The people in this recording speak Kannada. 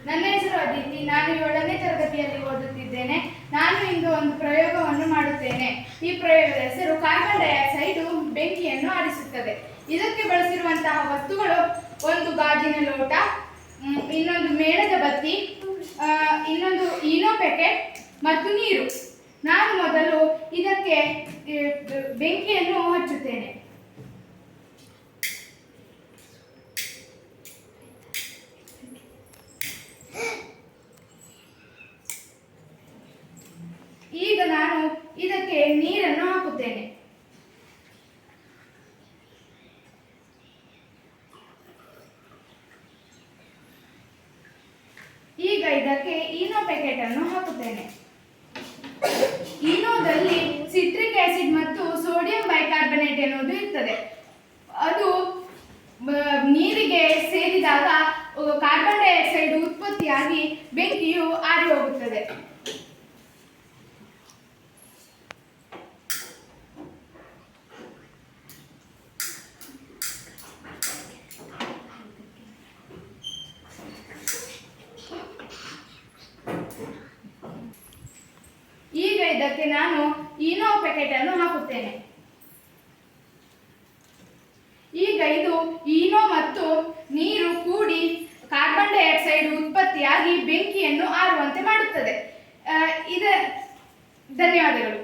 ನನ್ನ ಹೆಸರು ಅದಿತಿ. ನಾನು 7ನೇ ತರಗತಿಯಲ್ಲಿ ಓದುತ್ತಿದ್ದೇನೆ. ನಾನು ಇಂದು ಒಂದು ಪ್ರಯೋಗವನ್ನು ಮಾಡುತ್ತೇನೆ. ಈ ಪ್ರಯೋಗದ ಹೆಸರು ಕಾರ್ಬನ್ ಡೈಆಕ್ಸೈಡ್ ಬೆಂಕಿಯನ್ನು ಆರಿಸುತ್ತದೆ. ಇದಕ್ಕೆ ಬಳಸಿರುವಂತಹ ವಸ್ತುಗಳು ಒಂದು ಗಾಜಿನ ಲೋಟ, ಇನ್ನೊಂದು ಮೇಣದ ಬತ್ತಿ, ಇನ್ನೊಂದು ಈನೋ ಪ್ಯಾಕೆಟ್ ಮತ್ತು ನೀರು. ನಾನು ಮೊದಲು ಇದಕ್ಕೆ ಬೆಂಕಿಯನ್ನು ಹಚ್ಚುತ್ತೇನೆ. ಈಗ ನಾನು ಇದಕ್ಕೆ ನೀರನ್ನು ಹಾಕುತ್ತೇನೆ. ಈಗ ಇದಕ್ಕೆ ಈನೋ ಪ್ಯಾಕೆಟ್ ಅನ್ನು ಹಾಕುತ್ತೇನೆ. ಈನೋದಲ್ಲಿ ಸಿಟ್ರಿಕ್ ಆಸಿಡ್ ಮತ್ತು ಸೋಡಿಯಂ ಬೈಕಾರ್ಬನೇಟ್ ಎನ್ನುವುದು ಇರ್ತದೆ. ಅದು ನೀರಿಗೆ ಸೇರಿದಾಗ ಕಾರ್ಬನ್ ಡೈಆಕ್ಸೈಡ್ ಉತ್ಪತ್ತಿಯಾಗಿ ಬೆಂಕಿಯು ಆರಿ ಹೋಗುತ್ತದೆ. ಈಗ ಇದಕ್ಕೆ ನಾನು ಈನೋ ಪ್ಯಾಕೆಟ್ ಅನ್ನು ಹಾಕುತ್ತೇನೆ. ಈಗ ಇದು ಈನೋ ಮತ್ತು ನೀರು ಕೂಡಿ ಕಾರ್ಬನ್ ಡೈಆಕ್ಸೈಡ್ ಉತ್ಪತ್ತಿಯಾಗಿ ಬೆಂಕಿಯನ್ನು ಆರುವಂತೆ ಮಾಡುತ್ತದೆ. ಧನ್ಯವಾದಗಳು.